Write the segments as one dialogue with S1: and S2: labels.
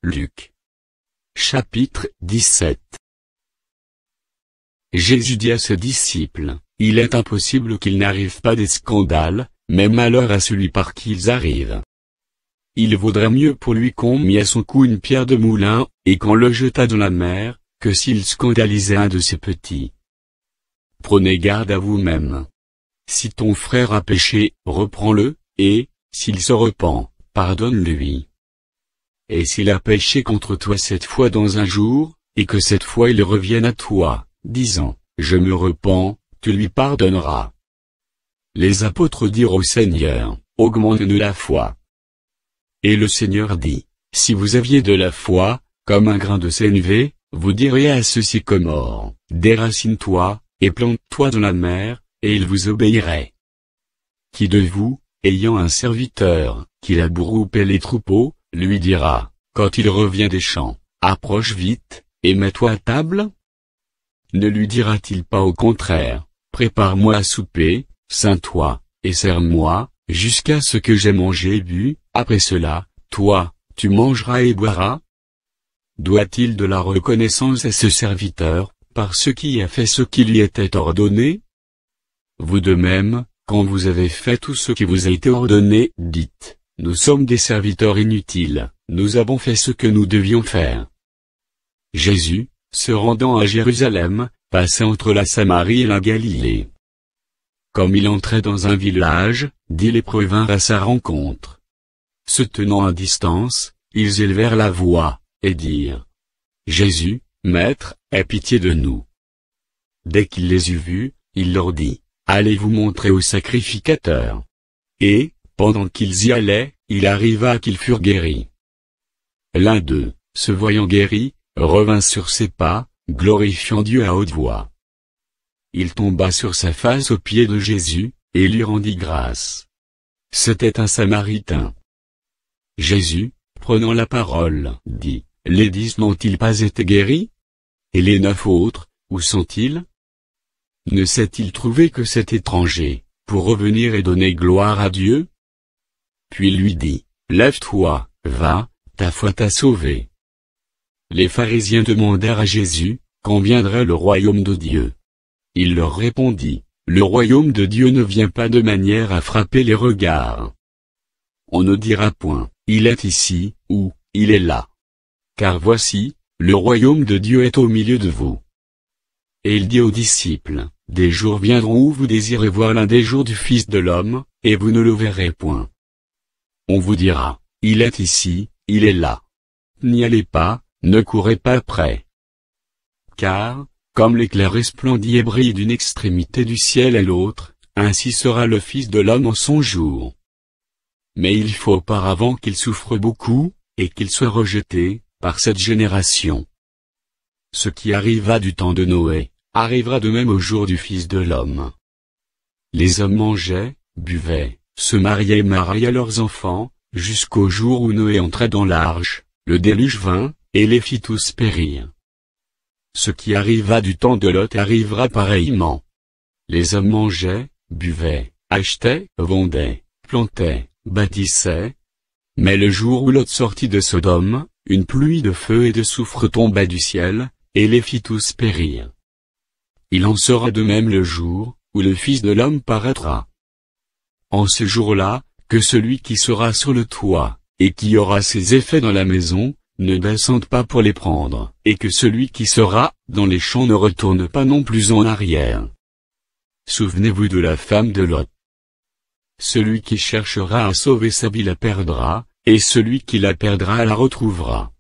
S1: Luc. Chapitre 17. Jésus dit à ses disciples, « Il est impossible qu'il n'arrive pas des scandales, mais malheur à celui par qui ils arrivent. Il vaudrait mieux pour lui qu'on mît à son cou une pierre de moulin, et qu'on le jetât dans la mer, que s'il scandalisait un de ses petits. Prenez garde à vous-même. Si ton frère a péché, reprends-le, et, s'il se repent, pardonne-lui. Et s'il a péché contre toi 7 fois dans un jour, et que 7 fois il revienne à toi, disant, je me repens, tu lui pardonneras. » Les apôtres dirent au Seigneur, augmente-nous la foi. Et le Seigneur dit, si vous aviez de la foi, comme un grain de sénévé, vous diriez à ce sycomore, déracine-toi, et plante-toi dans la mer, et il vous obéirait. Qui de vous, ayant un serviteur, qui laboure ou paie les troupeaux, lui dira, quand il revient des champs, approche vite, et mets-toi à table? Ne lui dira-t-il pas au contraire, prépare-moi à souper, ceins-toi, et sers-moi, jusqu'à ce que j'aie mangé et bu, après cela, toi, tu mangeras et boiras? Doit-il de la reconnaissance à ce serviteur, par ce qui a fait ce qui lui était ordonné? Vous de même, quand vous avez fait tout ce qui vous a été ordonné, dites, nous sommes des serviteurs inutiles, nous avons fait ce que nous devions faire. Jésus, se rendant à Jérusalem, passait entre la Samarie et la Galilée. Comme il entrait dans un village, 10 lépreux vinrent à sa rencontre. Se tenant à distance, ils élevèrent la voix, et dirent, Jésus, Maître, aie pitié de nous. Dès qu'il les eut vus, il leur dit, allez vous montrer au sacrificateur. Et, pendant qu'ils y allaient, il arriva qu'ils furent guéris. L'un d'eux, se voyant guéri, revint sur ses pas, glorifiant Dieu à haute voix. Il tomba sur sa face aux pieds de Jésus, et lui rendit grâce. C'était un Samaritain. Jésus, prenant la parole, dit, les 10 n'ont-ils pas été guéris? Et les 9 autres, où sont-ils? Ne s'est-il trouvé que cet étranger, pour revenir et donner gloire à Dieu? Puis il lui dit, lève-toi, va, ta foi t'a sauvé. Les pharisiens demandèrent à Jésus, quand viendrait le royaume de Dieu. Il leur répondit, le royaume de Dieu ne vient pas de manière à frapper les regards. On ne dira point, il est ici, ou, il est là. Car voici, le royaume de Dieu est au milieu de vous. Et il dit aux disciples, des jours viendront où vous désirez voir l'un des jours du Fils de l'homme, et vous ne le verrez point. On vous dira, il est ici, il est là. N'y allez pas, ne courez pas après. Car, comme l'éclair resplendit et brille d'une extrémité du ciel à l'autre, ainsi sera le Fils de l'homme en son jour. Mais il faut auparavant qu'il souffre beaucoup, et qu'il soit rejeté, par cette génération. Ce qui arriva du temps de Noé, arrivera de même au jour du Fils de l'homme. Les hommes mangeaient, buvaient, se mariaient et mariaient leurs enfants, jusqu'au jour où Noé entra dans l'arche, le déluge vint, et les fit tous périr. Ce qui arriva du temps de Lot arrivera pareillement. Les hommes mangeaient, buvaient, achetaient, vendaient, plantaient, bâtissaient. Mais le jour où Lot sortit de Sodome, une pluie de feu et de soufre tomba du ciel, et les fit tous périr. Il en sera de même le jour, où le Fils de l'homme paraîtra. En ce jour-là, que celui qui sera sur le toit, et qui aura ses effets dans la maison, ne descende pas pour les prendre, et que celui qui sera dans les champs ne retourne pas non plus en arrière. Souvenez-vous de la femme de Lot. Celui qui cherchera à sauver sa vie la perdra, et celui qui la perdra la retrouvera.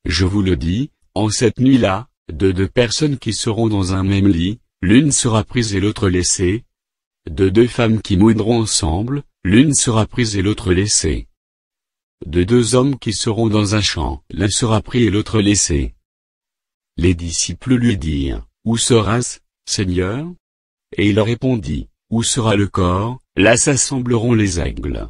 S1: Je vous le dis, en cette nuit-là, de 2 personnes qui seront dans un même lit, l'une sera prise et l'autre laissée. De 2 femmes qui mourront ensemble, l'une sera prise et l'autre laissée. De 2 hommes qui seront dans un champ, l'un sera pris et l'autre laissé. Les disciples lui dirent, où sera-ce, Seigneur? Et il répondit, où sera le corps, là s'assembleront les aigles.